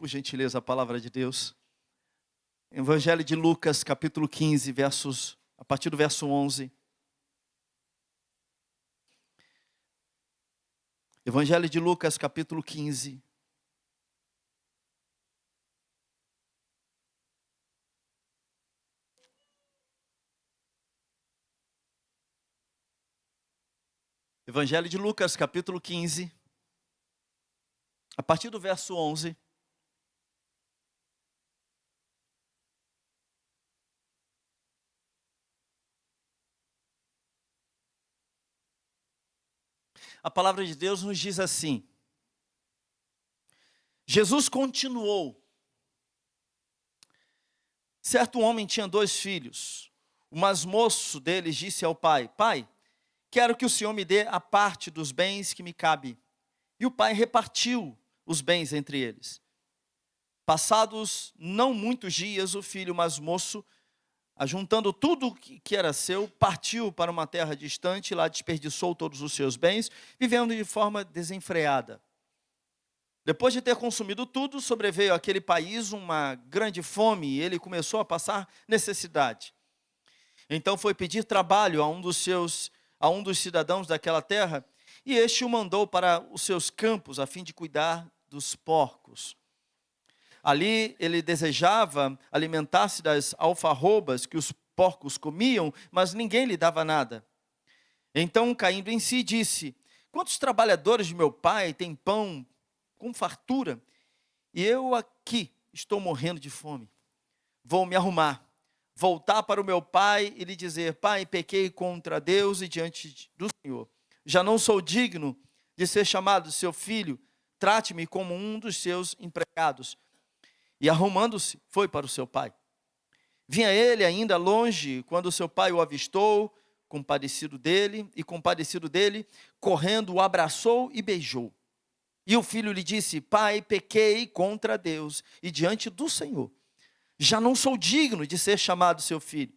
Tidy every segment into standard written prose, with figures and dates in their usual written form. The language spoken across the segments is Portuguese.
Por gentileza, a palavra de Deus. Evangelho de Lucas, capítulo 15, a partir do verso 11. Evangelho de Lucas, capítulo 15. Evangelho de Lucas, capítulo 15, a partir do verso 11. A palavra de Deus nos diz assim: Jesus continuou. Certo homem tinha 2 filhos. O mais moço deles disse ao pai: Pai, quero que o Senhor me dê a parte dos bens que me cabe. E o pai repartiu os bens entre eles. Passados não muitos dias, o filho mais moço, ajuntando tudo que era seu, partiu para uma terra distante, e lá desperdiçou todos os seus bens, vivendo de forma desenfreada. Depois de ter consumido tudo, sobreveio àquele país uma grande fome, e ele começou a passar necessidade. Então foi pedir trabalho a um dos cidadãos daquela terra, e este o mandou para os seus campos, a fim de cuidar dos porcos. Ali ele desejava alimentar-se das alfarrobas que os porcos comiam, mas ninguém lhe dava nada. Então, caindo em si, disse: Quantos trabalhadores de meu pai têm pão com fartura, e eu aqui estou morrendo de fome? Vou me arrumar, voltar para o meu pai e lhe dizer: Pai, pequei contra Deus e diante do Senhor. Já não sou digno de ser chamado seu filho, trate-me como um dos seus empregados. E arrumando-se, foi para o seu pai. Vinha ele ainda longe, quando seu pai o avistou, compadecido dele, correndo, o abraçou e beijou. E o filho lhe disse: Pai, pequei contra Deus e diante do Senhor. Já não sou digno de ser chamado seu filho.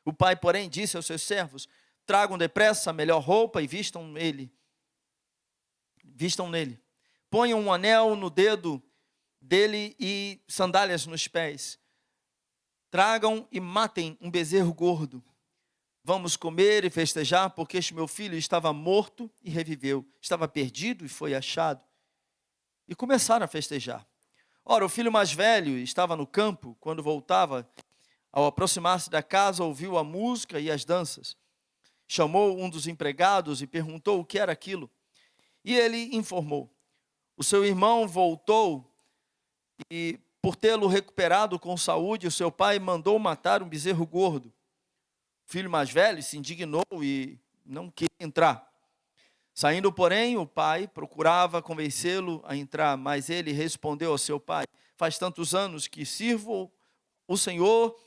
O pai, porém, disse aos seus servos: Tragam depressa a melhor roupa e vistam nele. Ponham um anel no dedo dele e sandálias nos pés. Tragam e matem um bezerro gordo. Vamos comer e festejar, porque este meu filho estava morto e reviveu, estava perdido e foi achado. E começaram a festejar. Ora, o filho mais velho estava no campo. Quando voltava, ao aproximar-se da casa, ouviu a música e as danças. Chamou um dos empregados e perguntou o que era aquilo. E ele informou: o seu irmão voltou e, por tê-lo recuperado com saúde, o seu pai mandou matar um bezerro gordo. O filho mais velho se indignou e não queria entrar. Saindo, porém, o pai procurava convencê-lo a entrar, mas ele respondeu ao seu pai: Faz tantos anos que sirvo o Senhor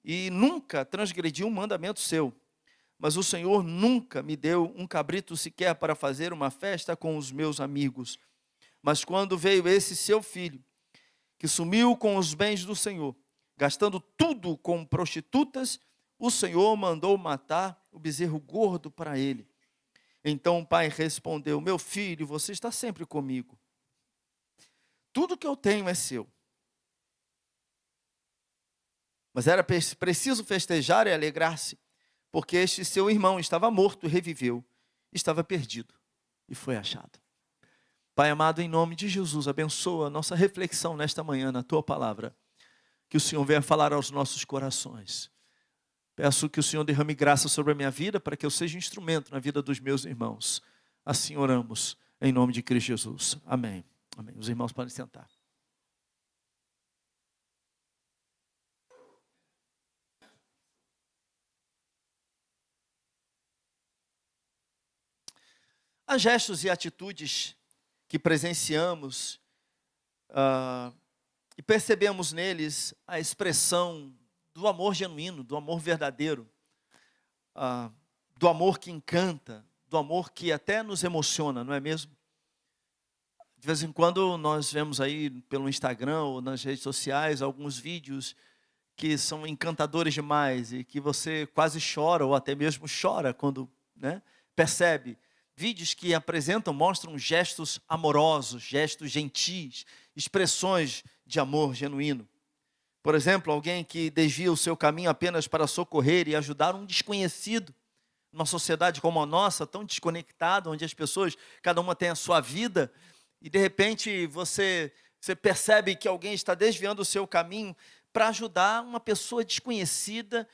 e nunca transgredi um mandamento seu. Mas o Senhor nunca me deu um cabrito sequer para fazer uma festa com os meus amigos. Mas quando veio esse seu filho, que sumiu com os bens do Senhor, gastando tudo com prostitutas, o Senhor mandou matar o bezerro gordo para ele. Então o pai respondeu: Meu filho, você está sempre comigo. Tudo que eu tenho é seu. Mas era preciso festejar e alegrar-se, porque este seu irmão estava morto e reviveu, estava perdido e foi achado. Pai amado, em nome de Jesus, abençoa a nossa reflexão nesta manhã na Tua palavra. Que o Senhor venha falar aos nossos corações. Peço que o Senhor derrame graça sobre a minha vida, para que eu seja instrumento na vida dos meus irmãos. Assim oramos, em nome de Cristo Jesus. Amém. Amém. Os irmãos podem sentar. Há gestos e atitudes que presenciamos e percebemos neles a expressão do amor genuíno, do amor verdadeiro, do amor que encanta, do amor que até nos emociona, não é mesmo? De vez em quando nós vemos aí pelo Instagram ou nas redes sociais alguns vídeos que são encantadores demais e que você quase chora ou até mesmo chora quando, percebe vídeos que apresentam, mostram gestos amorosos, gestos gentis, expressões de amor genuíno. Por exemplo, alguém que desvia o seu caminho apenas para socorrer e ajudar um desconhecido. Numa sociedade como a nossa, tão desconectada, onde as pessoas, cada uma tem a sua vida, e de repente você percebe que alguém está desviando o seu caminho para ajudar uma pessoa desconhecida,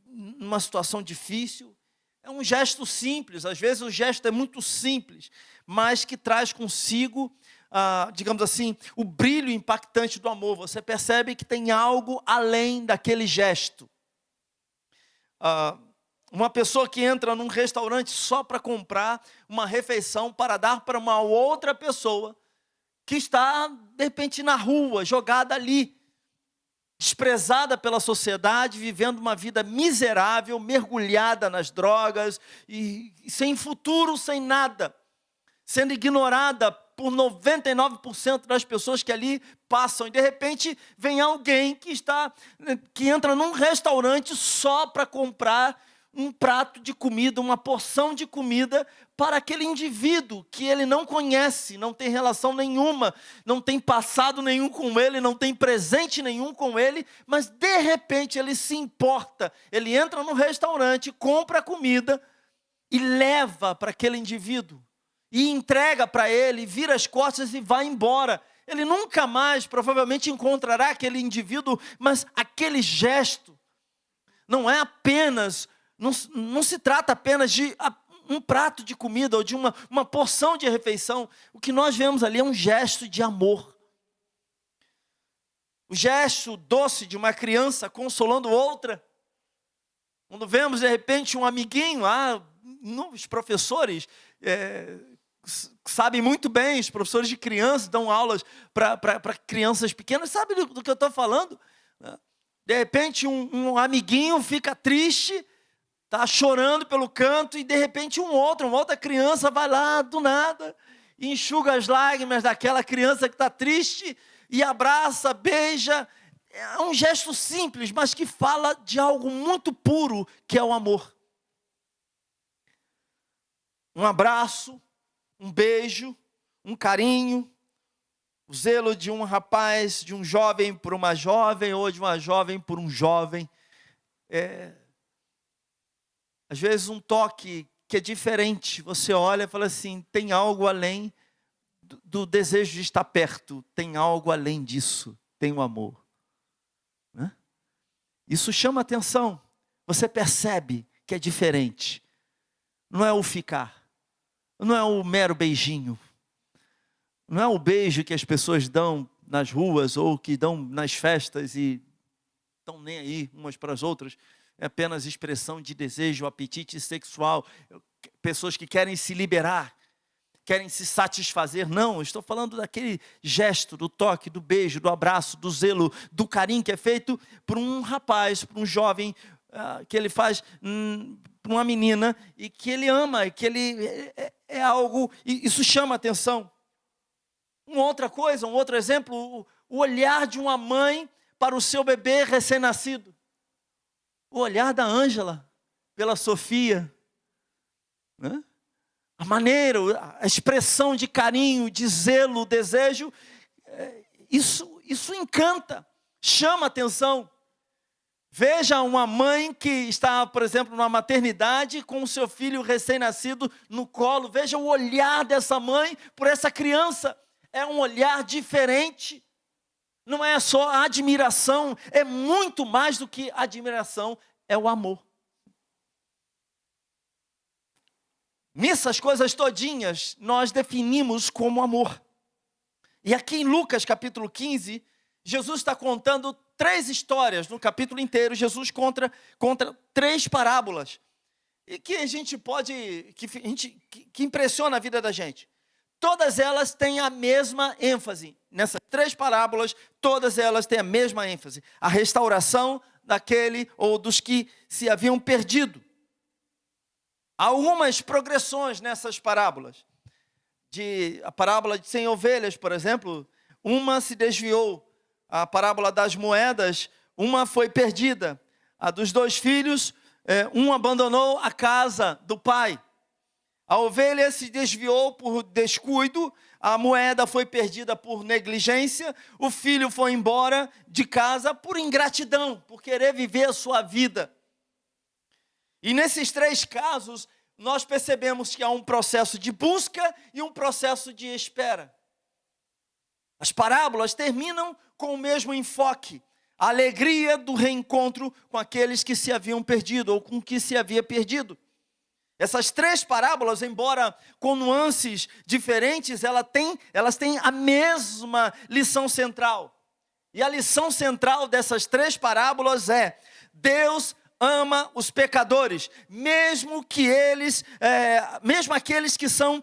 numa situação difícil. É um gesto simples, às vezes o gesto é muito simples, mas que traz consigo, digamos assim, o brilho impactante do amor. Você percebe que tem algo além daquele gesto. Uma pessoa que entra num restaurante só para comprar uma refeição para dar para uma outra pessoa que está, de repente, na rua, jogada ali, desprezada pela sociedade, vivendo uma vida miserável, mergulhada nas drogas, e sem futuro, sem nada, sendo ignorada por 99% das pessoas que ali passam. E de repente vem alguém que entra num restaurante só para comprar um prato de comida, uma porção de comida para aquele indivíduo que ele não conhece, não tem relação nenhuma, não tem passado nenhum com ele, não tem presente nenhum com ele, mas de repente ele se importa, ele entra no restaurante, compra a comida e leva para aquele indivíduo, e entrega para ele, vira as costas e vai embora. Ele nunca mais provavelmente encontrará aquele indivíduo, mas aquele gesto não é apenas... Não se trata apenas de um prato de comida ou de uma porção de refeição. O que nós vemos ali é um gesto de amor. O gesto doce de uma criança consolando outra. Quando vemos de repente um amiguinho, os professores sabem muito bem, os professores de crianças dão aulas para crianças pequenas, sabem do que eu estou falando? De repente um amiguinho fica triste, está chorando pelo canto, e de repente uma outra criança vai lá do nada e enxuga as lágrimas daquela criança que está triste e abraça, beija. É um gesto simples, mas que fala de algo muito puro, que é o amor. Um abraço, um beijo, um carinho, o zelo de um rapaz, de um jovem por uma jovem, ou de uma jovem por um jovem. Às vezes um toque que é diferente, você olha e fala assim, tem algo além do desejo de estar perto, tem algo além disso, tem o amor. Né? Isso chama atenção, você percebe que é diferente. Não é o ficar, não é o mero beijinho, não é o beijo que as pessoas dão nas ruas ou que dão nas festas e estão nem aí umas para as outras. É apenas expressão de desejo, apetite sexual, pessoas que querem se liberar, querem se satisfazer. Não, eu estou falando daquele gesto, do toque, do beijo, do abraço, do zelo, do carinho que é feito por um rapaz, por um jovem, que ele faz para uma menina, e que ele ama, e que ele é algo, e isso chama atenção. Uma outra coisa, um outro exemplo, o olhar de uma mãe para o seu bebê recém-nascido. O olhar da Ângela pela Sofia, né? A maneira, a expressão de carinho, de zelo, desejo, isso encanta, chama atenção. Veja uma mãe que está, por exemplo, numa maternidade com o seu filho recém-nascido no colo. Veja o olhar dessa mãe por essa criança. É um olhar diferente. Não é só admiração, é muito mais do que admiração, é o amor. Nessas coisas todinhas, nós definimos como amor. E aqui em Lucas capítulo 15, Jesus está contando 3 histórias. No capítulo inteiro, Jesus conta 3 parábolas. E que a gente pode, que impressiona a vida da gente. Todas elas têm a mesma ênfase. Nessas 3 parábolas, todas elas têm a mesma ênfase. A restauração daquele ou dos que se haviam perdido. Há algumas progressões nessas parábolas. A parábola de 100 ovelhas, por exemplo, uma se desviou. A parábola das moedas, uma foi perdida. A dos 2 filhos, um abandonou a casa do pai. A ovelha se desviou por descuido, a moeda foi perdida por negligência, o filho foi embora de casa por ingratidão, por querer viver a sua vida. E nesses 3 casos, nós percebemos que há um processo de busca e um processo de espera. As parábolas terminam com o mesmo enfoque, a alegria do reencontro com aqueles que se haviam perdido, ou com o que se havia perdido. Essas 3 parábolas, embora com nuances diferentes, elas têm a mesma lição central. E a lição central dessas 3 parábolas é: Deus ama os pecadores, mesmo aqueles que são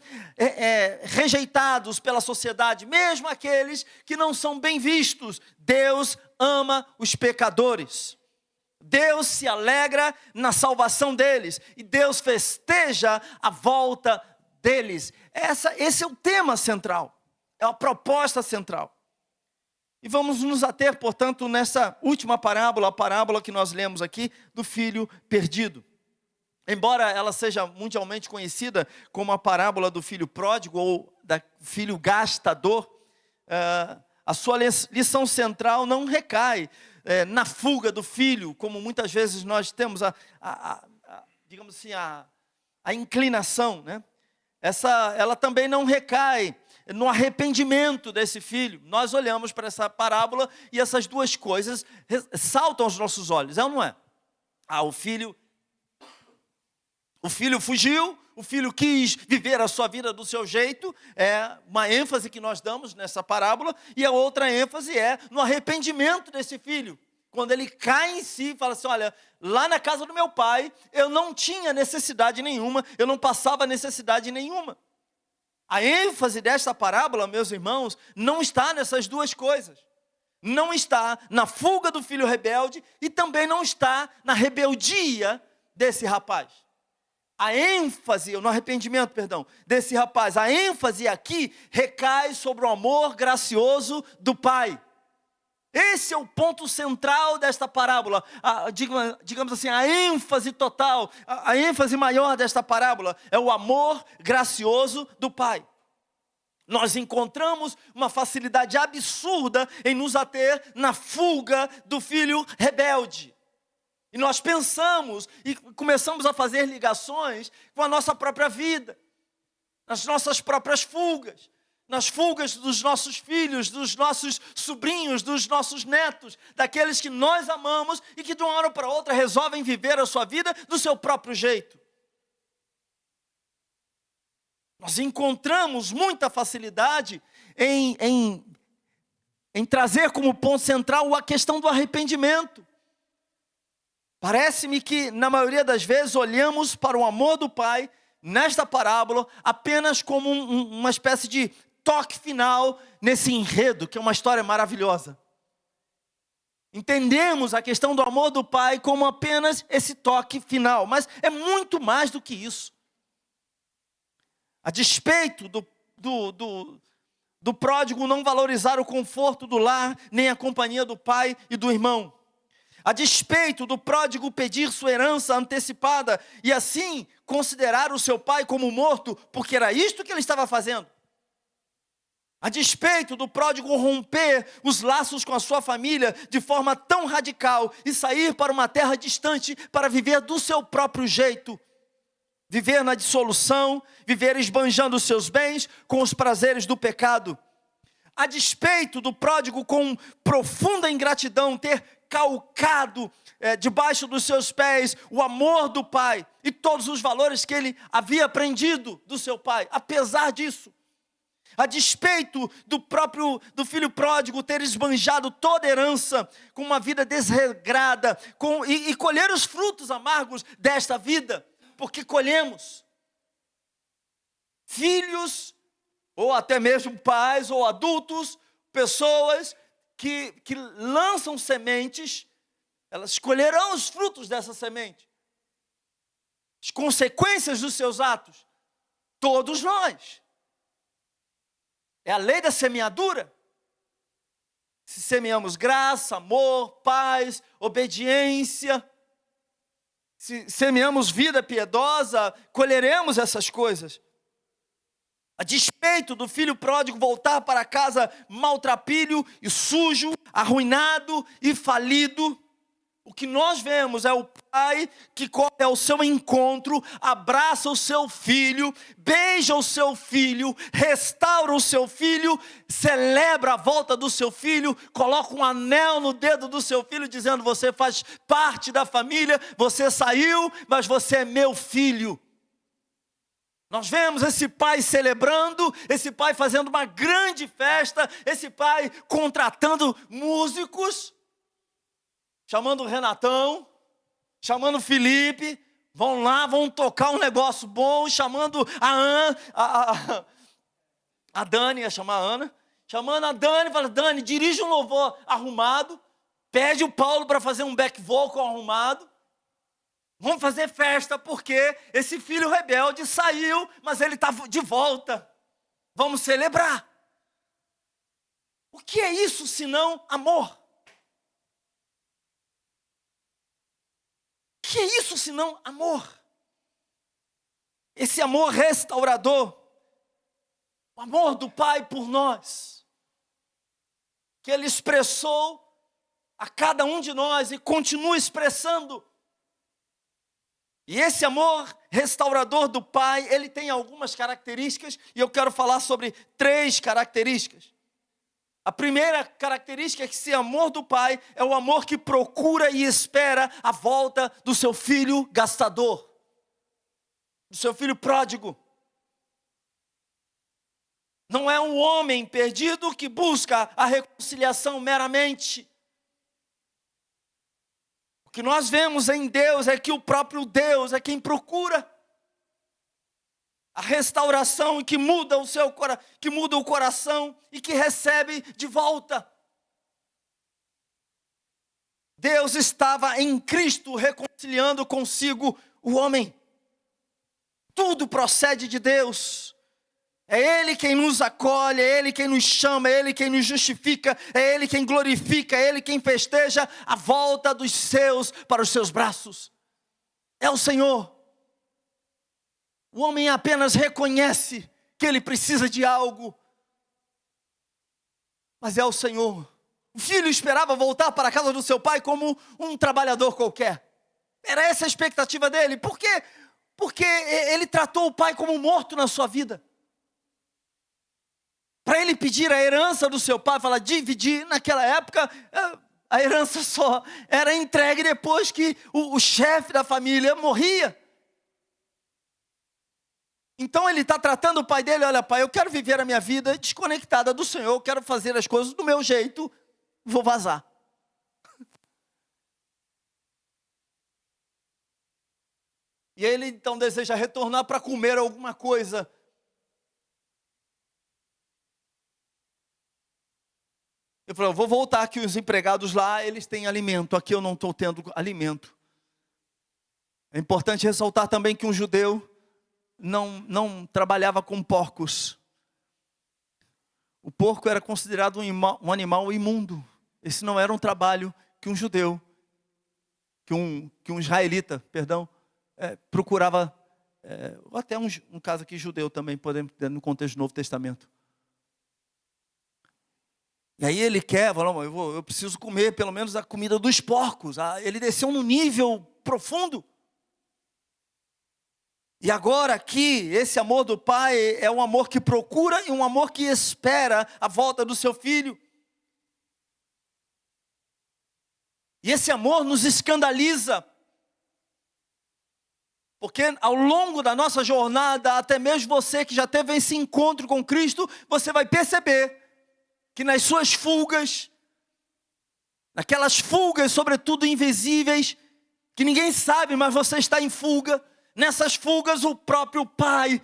rejeitados pela sociedade, mesmo aqueles que não são bem vistos. Deus ama os pecadores. Deus se alegra na salvação deles e Deus festeja a volta deles. Esse é o tema central, é a proposta central. E vamos nos ater, portanto, nessa última parábola, a parábola que nós lemos aqui, do filho perdido. Embora ela seja mundialmente conhecida como a parábola do filho pródigo ou do filho gastador, a sua lição central não recai na fuga do filho, como muitas vezes nós temos digamos assim, a inclinação, né? Ela também não recai no arrependimento desse filho. Nós olhamos para essa parábola e essas 2 coisas saltam aos nossos olhos, é ou não é? O filho fugiu, o filho quis viver a sua vida do seu jeito, é uma ênfase que nós damos nessa parábola, e a outra ênfase é no arrependimento desse filho. Quando ele cai em si e fala assim: olha, lá na casa do meu pai, eu não tinha necessidade nenhuma, eu não passava necessidade nenhuma. A ênfase desta parábola, meus irmãos, não está nessas 2 coisas. Não está na fuga do filho rebelde e também não está na rebeldia desse rapaz. A ênfase, no arrependimento, desse rapaz, a ênfase aqui recai sobre o amor gracioso do pai. Esse é o ponto central desta parábola, digamos assim, a ênfase total, a ênfase maior desta parábola é o amor gracioso do pai. Nós encontramos uma facilidade absurda em nos ater na fuga do filho rebelde. E nós pensamos e começamos a fazer ligações com a nossa própria vida, nas nossas próprias fugas. Nas fugas dos nossos filhos, dos nossos sobrinhos, dos nossos netos, daqueles que nós amamos e que de uma hora para outra resolvem viver a sua vida do seu próprio jeito. Nós encontramos muita facilidade em trazer como ponto central a questão do arrependimento. Parece-me que na maioria das vezes olhamos para o amor do pai nesta parábola apenas como uma espécie de toque final nesse enredo, que é uma história maravilhosa. Entendemos a questão do amor do pai como apenas esse toque final, mas é muito mais do que isso. A despeito do pródigo não valorizar o conforto do lar, nem a companhia do pai e do irmão. A despeito do pródigo pedir sua herança antecipada e assim considerar o seu pai como morto, porque era isto que ele estava fazendo. A despeito do pródigo romper os laços com a sua família de forma tão radical e sair para uma terra distante para viver do seu próprio jeito, viver na dissolução, viver esbanjando os seus bens com os prazeres do pecado. A despeito do pródigo com profunda ingratidão ter calcado debaixo dos seus pés o amor do pai e todos os valores que ele havia aprendido do seu pai, apesar disso. A despeito do filho pródigo ter esbanjado toda a herança com uma vida desregrada e colher os frutos amargos desta vida, porque colhemos filhos, ou até mesmo pais ou adultos, pessoas que lançam sementes, elas colherão os frutos dessa semente, as consequências dos seus atos, todos nós. É a lei da semeadura. Se semeamos graça, amor, paz, obediência, Se semeamos vida piedosa, colheremos essas coisas. A despeito do filho pródigo voltar para casa maltrapilho e sujo, arruinado e falido, o que nós vemos é o pai que corre ao seu encontro, abraça o seu filho, beija o seu filho, restaura o seu filho, celebra a volta do seu filho, coloca um anel no dedo do seu filho, dizendo: você faz parte da família, você saiu, mas você é meu filho. Nós vemos esse pai celebrando, esse pai fazendo uma grande festa, esse pai contratando músicos, chamando o Renatão, chamando o Felipe, vão lá, vão tocar um negócio bom, chamando a Dani, ia chamar a Ana, chamando a Dani, fala: Dani, dirige um louvor arrumado, pede o Paulo para fazer um back vocal arrumado, vamos fazer festa, porque esse filho rebelde saiu, mas ele está de volta, vamos celebrar. O que é isso senão amor? O que é isso senão amor? Esse amor restaurador, o amor do Pai por nós, que Ele expressou a cada um de nós e continua expressando. E esse amor restaurador do Pai, ele tem algumas características, e eu quero falar sobre 3 características. A primeira característica é que esse amor do Pai é o amor que procura e espera a volta do seu filho gastador, do seu filho pródigo. Não é um homem perdido que busca a reconciliação meramente. O que nós vemos em Deus é que o próprio Deus é quem procura a restauração, que muda o coração e que recebe de volta. Deus estava em Cristo reconciliando consigo o homem. Tudo procede de Deus. É Ele quem nos acolhe, é Ele quem nos chama, é Ele quem nos justifica, é Ele quem glorifica, é Ele quem festeja a volta dos seus para os seus braços. É o Senhor. O homem apenas reconhece que ele precisa de algo, mas é o Senhor. O filho esperava voltar para a casa do seu pai como um trabalhador qualquer. Era essa a expectativa dele. Por quê? Porque ele tratou o pai como morto na sua vida. Para ele pedir a herança do seu pai, falar dividir, naquela época, a herança só era entregue depois que o chefe da família morria. Então ele está tratando o pai dele: olha, pai, eu quero viver a minha vida desconectada do Senhor, eu quero fazer as coisas do meu jeito, vou vazar. E ele então deseja retornar para comer alguma coisa. Eu falei: eu vou voltar, que os empregados lá, eles têm alimento, aqui eu não estou tendo alimento. É importante ressaltar também que um judeu não trabalhava com porcos. O porco era considerado um animal imundo. Esse não era um trabalho que um judeu, que um israelita, procurava, ou até um caso aqui judeu também, podemos ter no contexto do Novo Testamento. E aí ele eu preciso comer pelo menos a comida dos porcos. Ele desceu num nível profundo. E agora aqui, esse amor do pai é um amor que procura e um amor que espera a volta do seu filho. E esse amor nos escandaliza. Porque ao longo da nossa jornada, até mesmo você que já teve esse encontro com Cristo, você vai perceber que nas suas fugas, naquelas fugas sobretudo invisíveis, que ninguém sabe, mas você está em fuga. Nessas fugas, o próprio Pai,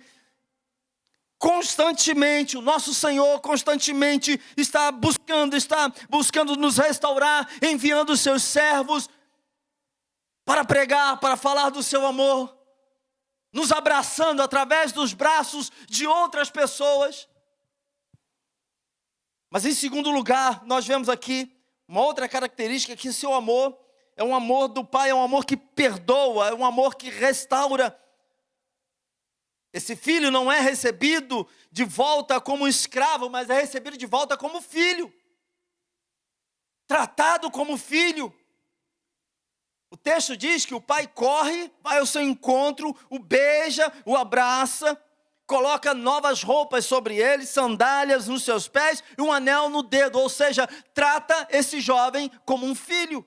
constantemente, o nosso Senhor constantemente está buscando nos restaurar, enviando os seus servos para pregar, para falar do seu amor, nos abraçando através dos braços de outras pessoas. Mas em segundo lugar, nós vemos aqui uma outra característica, que seu amor é um amor do Pai, é um amor que perdoa, é um amor que restaura. Esse filho não é recebido de volta como escravo, mas é recebido de volta como filho. Tratado como filho. O texto diz que o pai corre, vai ao seu encontro, o beija, o abraça, coloca novas roupas sobre ele, sandálias nos seus pés e um anel no dedo. Ou seja, trata esse jovem como um filho.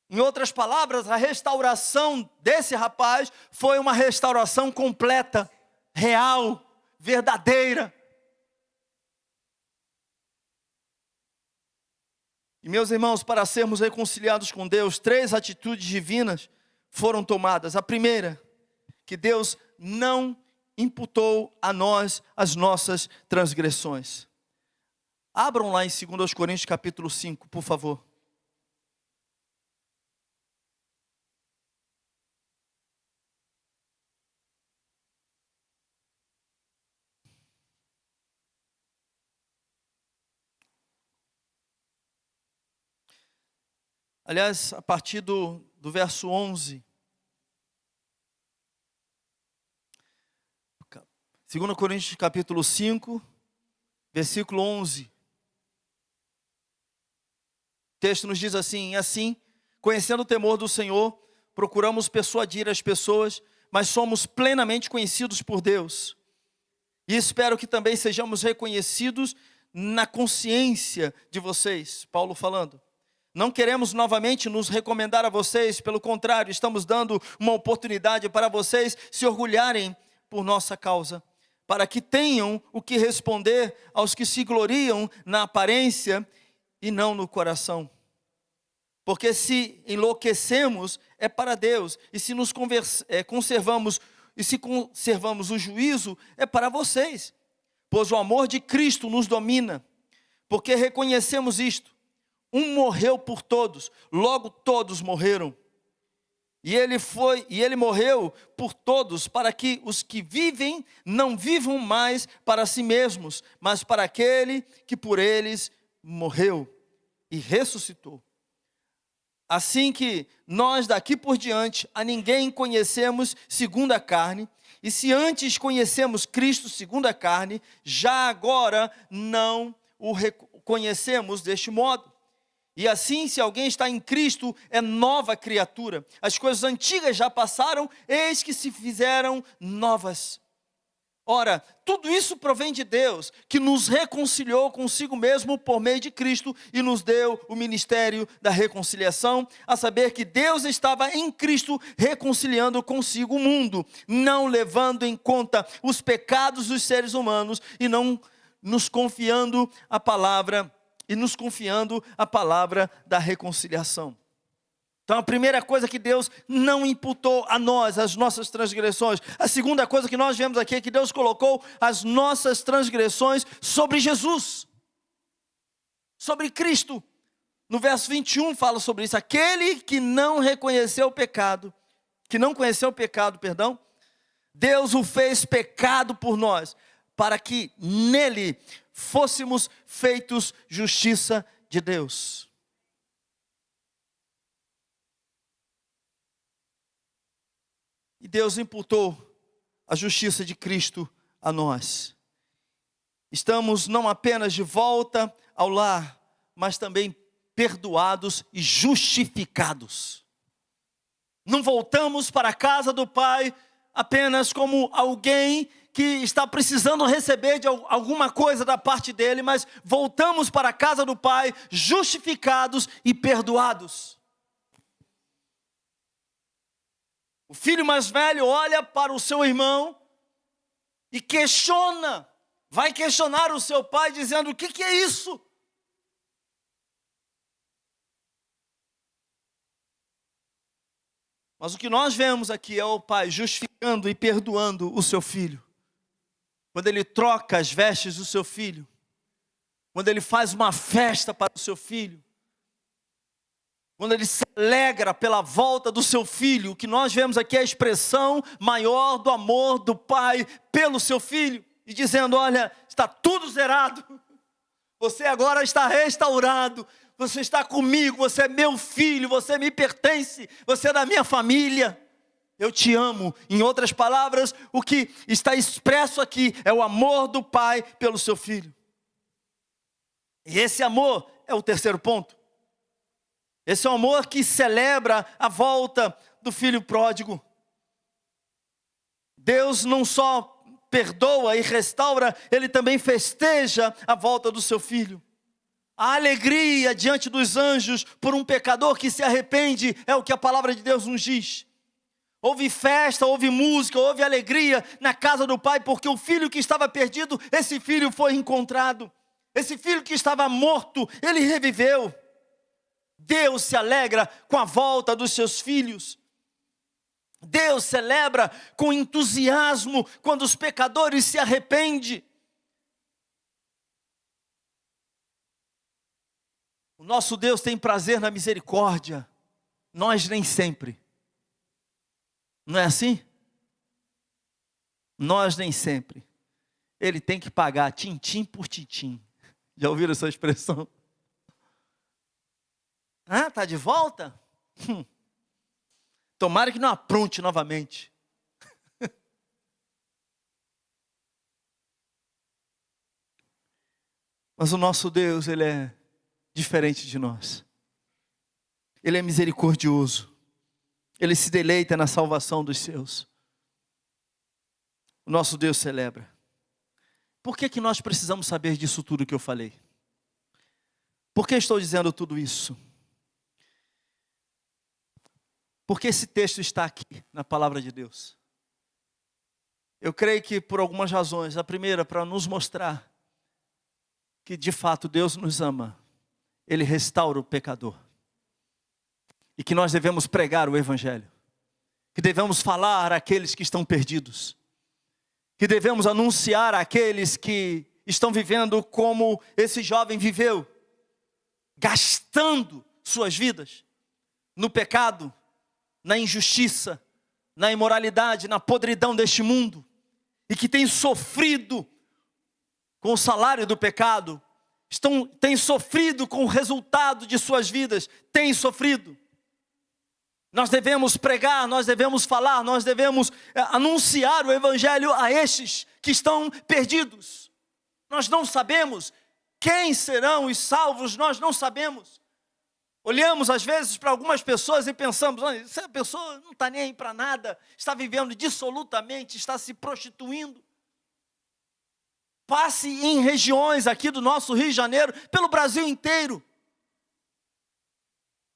Em outras palavras, a restauração desse rapaz foi uma restauração completa, real, verdadeira. E meus irmãos, para sermos reconciliados com Deus, 3 atitudes divinas foram tomadas. A primeira, que Deus não imputou a nós as nossas transgressões. Abram lá em 2 Coríntios capítulo 5, por favor. Aliás, a partir do verso 11. 2 Coríntios capítulo 5, versículo 11. O texto nos diz assim: e assim, conhecendo o temor do Senhor, procuramos persuadir as pessoas, mas somos plenamente conhecidos por Deus. E espero que também sejamos reconhecidos na consciência de vocês. Paulo falando. Não queremos novamente nos recomendar a vocês, pelo contrário, estamos dando uma oportunidade para vocês se orgulharem por nossa causa, para que tenham o que responder aos que se gloriam na aparência e não no coração. Porque se enlouquecemos, é para Deus, e se nos conservamos o juízo, é para vocês. Pois o amor de Cristo nos domina, porque reconhecemos isto. Um morreu por todos, logo todos morreram. E ele morreu por todos, para que os que vivem não vivam mais para si mesmos, mas para aquele que por eles morreu e ressuscitou. Assim que nós daqui por diante a ninguém conhecemos segundo a carne, e se antes conhecemos Cristo segundo a carne, já agora não o reconhecemos deste modo. E assim, se alguém está em Cristo, é nova criatura. As coisas antigas já passaram, eis que se fizeram novas. Ora, tudo isso provém de Deus, que nos reconciliou consigo mesmo por meio de Cristo e nos deu o ministério da reconciliação, a saber que Deus estava em Cristo reconciliando consigo o mundo, não levando em conta os pecados dos seres humanos e nos confiando a palavra da reconciliação. Então a primeira coisa que Deus não imputou a nós, as nossas transgressões. A segunda coisa que nós vemos aqui é que Deus colocou as nossas transgressões sobre Jesus, sobre Cristo. No verso 21 fala sobre isso. Aquele que não conheceu o pecado, Deus o fez pecado por nós, para que nele fôssemos feitos justiça de Deus. E Deus imputou a justiça de Cristo a nós. Estamos não apenas de volta ao lar, mas também perdoados e justificados. Não voltamos para a casa do Pai apenas como alguém que está precisando receber de alguma coisa da parte dele, mas voltamos para a casa do Pai justificados e perdoados. O filho mais velho olha para o seu irmão e vai questionar o seu pai dizendo: o que é isso? Mas o que nós vemos aqui é o pai justificando e perdoando o seu filho. Quando ele troca as vestes do seu filho, quando ele faz uma festa para o seu filho, quando ele se alegra pela volta do seu filho, o que nós vemos aqui é a expressão maior do amor do pai pelo seu filho, e dizendo: olha, está tudo zerado, Você agora está restaurado. Você está comigo, você é meu filho, você me pertence, você é da minha família. Eu te amo. Em outras palavras, o que está expresso aqui é o amor do pai pelo seu filho. E esse amor é o terceiro ponto. Esse é o amor que celebra a volta do filho pródigo. Deus não só perdoa e restaura, Ele também festeja a volta do seu filho. A alegria diante dos anjos por um pecador que se arrepende é o que a palavra de Deus nos diz. Houve festa, houve música, houve alegria na casa do pai, porque o filho que estava perdido, esse filho foi encontrado. Esse filho que estava morto, ele reviveu. Deus se alegra com a volta dos seus filhos. Deus celebra com entusiasmo quando os pecadores se arrependem. O nosso Deus tem prazer na misericórdia, nós nem sempre. Não é assim? Nós nem sempre. Ele tem que pagar tintim por tintim. Já ouviram essa expressão? Ah, tá de volta? Tomara que não apronte novamente. Mas o nosso Deus, Ele é diferente de nós. Ele é misericordioso. Ele se deleita na salvação dos seus. O nosso Deus celebra. Por que nós precisamos saber disso tudo que eu falei? Por que estou dizendo tudo isso? Porque esse texto está aqui na palavra de Deus. Eu creio que por algumas razões. A primeira, para nos mostrar que de fato Deus nos ama. Ele restaura o pecador. E que nós devemos pregar o evangelho. Que devemos falar àqueles que estão perdidos. Que devemos anunciar àqueles que estão vivendo como esse jovem viveu. Gastando suas vidas no pecado, na injustiça, na imoralidade, na podridão deste mundo. E que tem sofrido com o salário do pecado. Tem sofrido com o resultado de suas vidas. Tem sofrido. Nós devemos pregar, nós devemos falar, nós devemos anunciar o evangelho a estes que estão perdidos. Nós não sabemos quem serão os salvos, nós não sabemos. Olhamos às vezes para algumas pessoas e pensamos, essa pessoa não está nem aí para nada, está vivendo dissolutamente, está se prostituindo. Passe em regiões aqui do nosso Rio de Janeiro, pelo Brasil inteiro,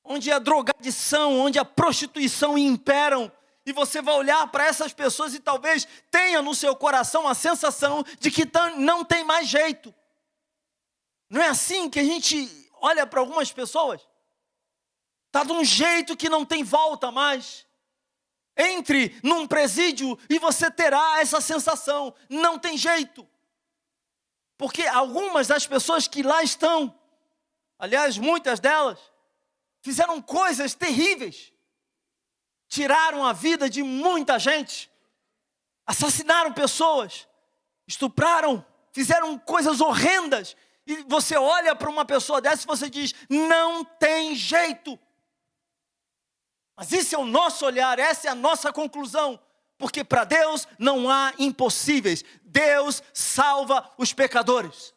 onde a drogadição, onde a prostituição imperam, e você vai olhar para essas pessoas e talvez tenha no seu coração a sensação de que não tem mais jeito. Não é assim que a gente olha para algumas pessoas? Está de um jeito que não tem volta mais. Entre num presídio e você terá essa sensação, não tem jeito. Porque algumas das pessoas que lá estão, aliás, muitas delas, fizeram coisas terríveis. Tiraram a vida de muita gente. Assassinaram pessoas. Estupraram. Fizeram coisas horrendas. E você olha para uma pessoa dessa e você diz, não tem jeito. Mas esse é o nosso olhar, essa é a nossa conclusão. Porque para Deus não há impossíveis. Deus salva os pecadores.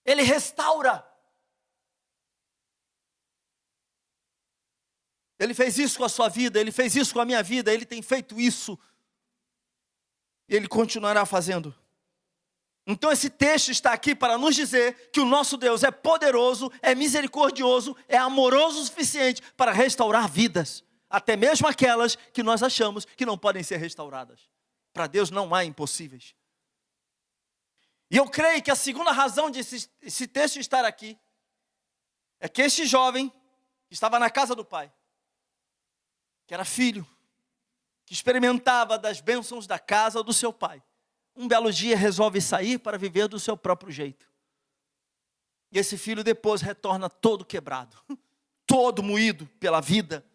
Ele restaura. Ele fez isso com a sua vida, Ele fez isso com a minha vida, Ele tem feito isso. E Ele continuará fazendo. Então esse texto está aqui para nos dizer que o nosso Deus é poderoso, é misericordioso, é amoroso o suficiente para restaurar vidas. Até mesmo aquelas que nós achamos que não podem ser restauradas. Para Deus não há impossíveis. E eu creio que a segunda razão de esse texto estar aqui é que este jovem que estava na casa do pai, que era filho, que experimentava das bênçãos da casa do seu pai, um belo dia resolve sair para viver do seu próprio jeito. E esse filho depois retorna todo quebrado, todo moído pela vida,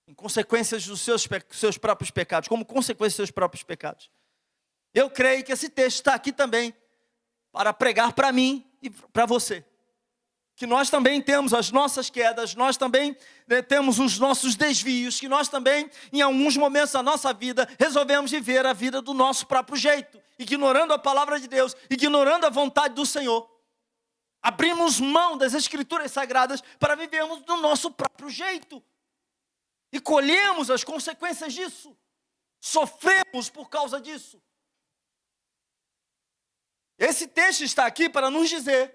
em consequências dos seus próprios pecados, como consequência dos seus próprios pecados. Eu creio que esse texto está aqui também para pregar para mim e para você. Que nós também temos as nossas quedas, nós também temos os nossos desvios, que nós também, em alguns momentos da nossa vida, resolvemos viver a vida do nosso próprio jeito, ignorando a palavra de Deus, ignorando a vontade do Senhor. Abrimos mão das Escrituras Sagradas para vivermos do nosso próprio jeito. E colhemos as consequências disso. Sofremos por causa disso. Esse texto está aqui para nos dizer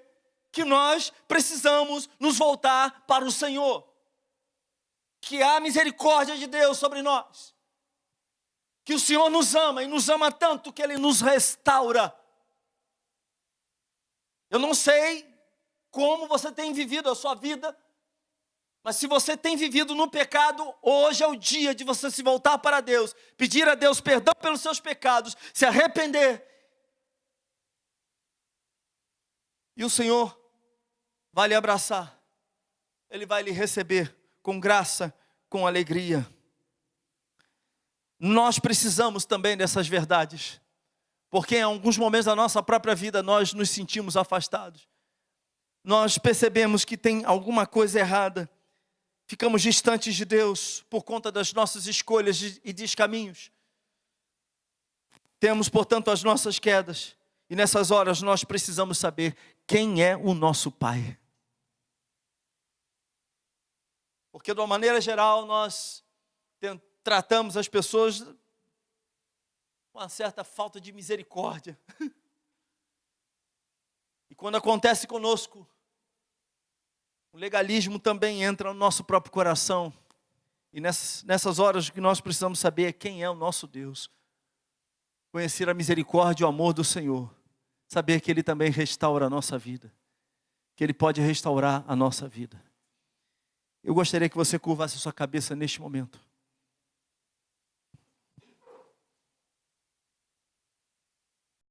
que nós precisamos nos voltar para o Senhor. Que há misericórdia de Deus sobre nós. Que o Senhor nos ama e nos ama tanto que Ele nos restaura. Eu não sei como você tem vivido a sua vida, mas se você tem vivido no pecado, hoje é o dia de você se voltar para Deus, pedir a Deus perdão pelos seus pecados, se arrepender. E o Senhor vai lhe abraçar, Ele vai lhe receber com graça, com alegria. Nós precisamos também dessas verdades, porque em alguns momentos da nossa própria vida nós nos sentimos afastados. Nós percebemos que tem alguma coisa errada, ficamos distantes de Deus por conta das nossas escolhas e descaminhos. Temos, portanto, as nossas quedas, e nessas horas nós precisamos saber quem é o nosso Pai. Porque de uma maneira geral nós tratamos as pessoas com uma certa falta de misericórdia. E quando acontece conosco, o legalismo também entra no nosso próprio coração. E nessas horas o que nós precisamos saber é quem é o nosso Deus. Conhecer a misericórdia e o amor do Senhor. Saber que Ele também restaura a nossa vida. Que Ele pode restaurar a nossa vida. Eu gostaria que você curvasse a sua cabeça neste momento.